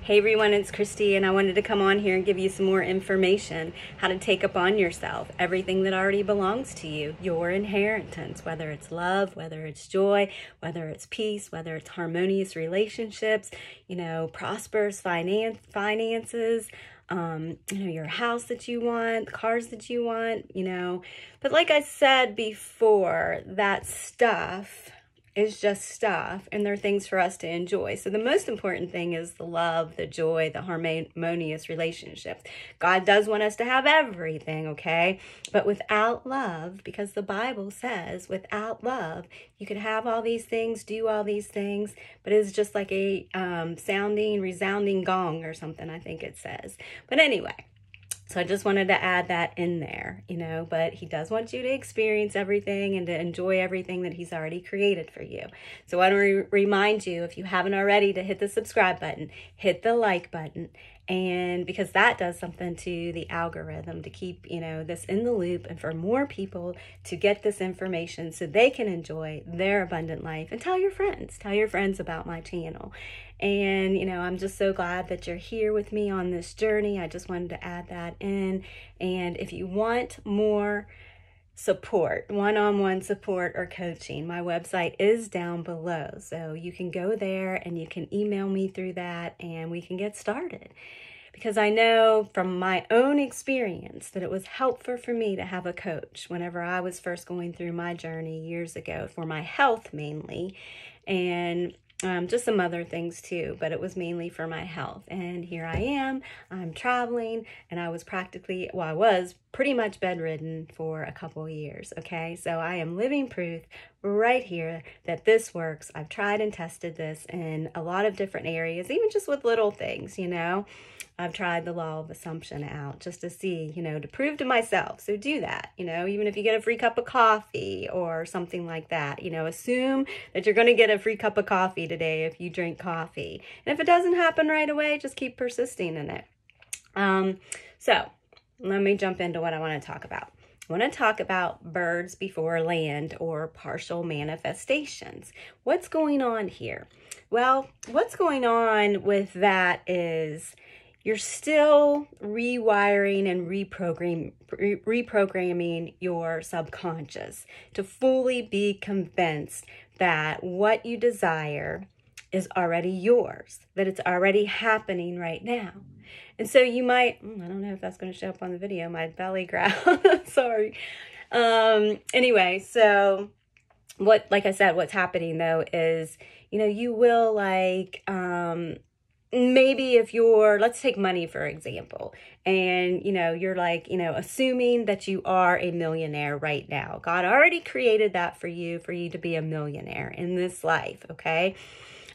Hey everyone, it's Christy, and I wanted to come on here and give you some more information how to take upon yourself everything that already belongs to you, your inheritance, whether it's love, whether it's joy, whether it's peace, whether it's harmonious relationships, prosperous finances, your house that you want, the cars that you want, But like I said before, that stuff is just stuff, and they're things for us to enjoy. So the most important thing is the love, the joy, the harmonious relationship. God does want us to have everything, okay? But without love, because the Bible says without love, you can have all these things, do all these things, but it's just like a resounding gong or something, I think it says. But anyway, so I just wanted to add that in there, but he does want you to experience everything and to enjoy everything that he's already created for you. So I want to remind you, if you haven't already, to hit the subscribe button, hit the like button, and because that does something to the algorithm to keep, this in the loop and for more people to get this information so they can enjoy their abundant life. And tell your friends about my channel. And, I'm just so glad that you're here with me on this journey. I just wanted to add that in. And if you want more support, one-on-one support or coaching, my website is down below. So you can go there and you can email me through that and we can get started. Because I know from my own experience that it was helpful for me to have a coach whenever I was first going through my journey years ago, for my health mainly, and just some other things too, but it was mainly for my health. And here I am, I'm traveling, and I was pretty much bedridden for a couple of years, okay? So I am living proof right here that this works. I've tried and tested this in a lot of different areas, even just with little things, I've tried the law of assumption out just to see, to prove to myself. So do that, even if you get a free cup of coffee or something like that, assume that you're going to get a free cup of coffee today if you drink coffee. And if it doesn't happen right away, just keep persisting in it. So let me jump into what I want to talk about. I want to talk about birds before land, or partial manifestations. What's going on here? Well, what's going on with that is you're still rewiring and reprogramming your subconscious to fully be convinced that what you desire is already yours, that it's already happening right now. And so you might, I don't know if that's going to show up on the video, my belly growl, sorry. Anyway, so like I said, what's happening though is, you will maybe if let's take money for example, and you're assuming that you are a millionaire right now. God already created that for you to be a millionaire in this life, okay?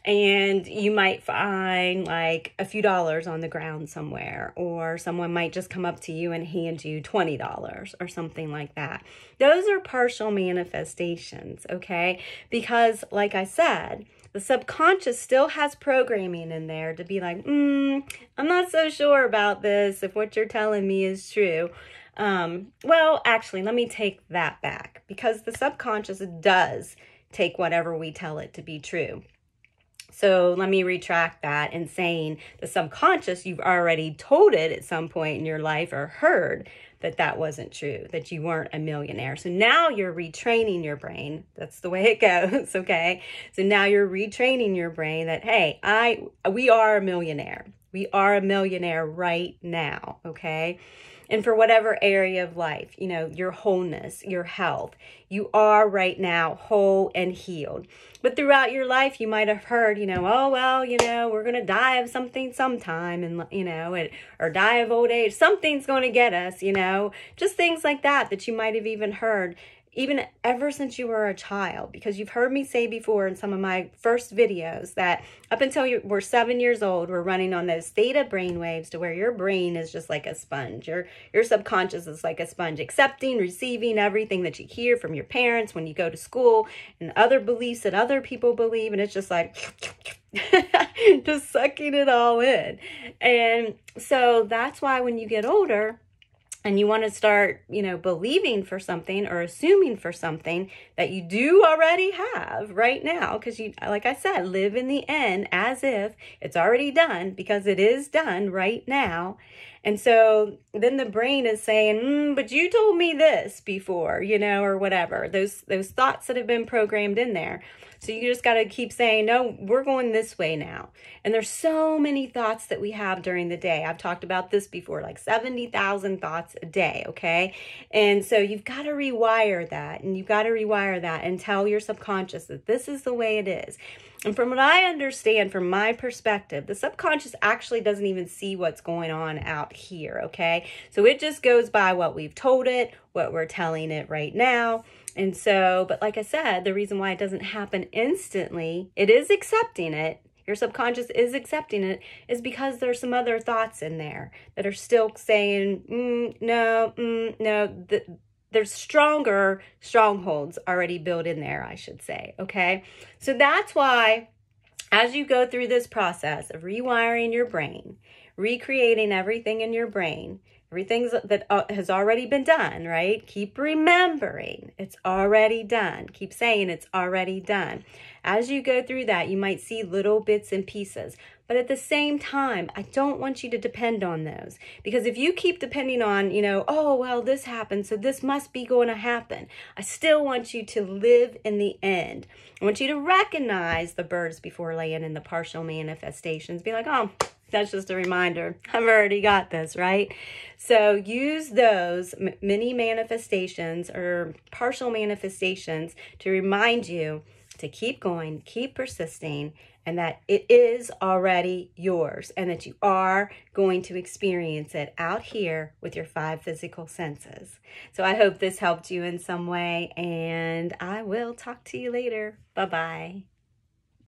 And you might find like a few dollars on the ground somewhere, or someone might just come up to you and hand you $20 or something like that. Those are partial manifestations, okay? Because like I said, the subconscious still has programming in there to be like, I'm not so sure about this, if what you're telling me is true. Well, actually, let me take that back, because the subconscious does take whatever we tell it to be true. So let me retract that in saying the subconscious, you've already told it at some point in your life or heard that wasn't true, that you weren't a millionaire. So now you're retraining your brain. That's the way it goes, okay? So now you're retraining your brain that, hey, we are a millionaire. We are a millionaire right now, okay? And for whatever area of life, your wholeness, your health, you are right now whole and healed. But throughout your life, you might have heard, oh, well, we're going to die of something sometime, and, or die of old age. Something's going to get us, just things like that you might have even heard, even ever since you were a child, because you've heard me say before in some of my first videos that up until we're 7 years old, we're running on those theta brain waves to where your brain is just like a sponge. Your subconscious is like a sponge, accepting, receiving everything that you hear from your parents when you go to school, and other beliefs that other people believe, and it's just like just sucking it all in. And so that's why when you get older, and you want to start, believing for something or assuming for something that you do already have right now, because you, like I said, live in the end as if it's already done, because it is done right now. And so then the brain is saying, but you told me this before, or whatever, those thoughts that have been programmed in there. So you just got to keep saying, no, we're going this way now. And there's so many thoughts that we have during the day. I've talked about this before, like 70,000 thoughts a day, okay? And so you've got to rewire that, and tell your subconscious that this is the way it is. And from what I understand, from my perspective, the subconscious actually doesn't even see what's going on out here, okay? So it just goes by what we've told it, what we're telling it right now. And so, but like I said, the reason why it doesn't happen instantly, it is accepting it. Your subconscious is accepting it, is because there's some other thoughts in there that are still saying, no. There's stronger strongholds already built in there, I should say, okay? So that's why, as you go through this process of rewiring your brain, recreating everything in your brain, everything that has already been done, right? Keep remembering it's already done. Keep saying it's already done. As you go through that, you might see little bits and pieces. But at the same time, I don't want you to depend on those. Because if you keep depending on, oh, well, this happened, so this must be going to happen. I still want you to live in the end. I want you to recognize the birds before laying in the partial manifestations. Be like, oh, that's just a reminder. I've already got this, right? So use those mini manifestations or partial manifestations to remind you to keep going, keep persisting, and that it is already yours, and that you are going to experience it out here with your 5 physical senses. So I hope this helped you in some way, and I will talk to you later. Bye-bye.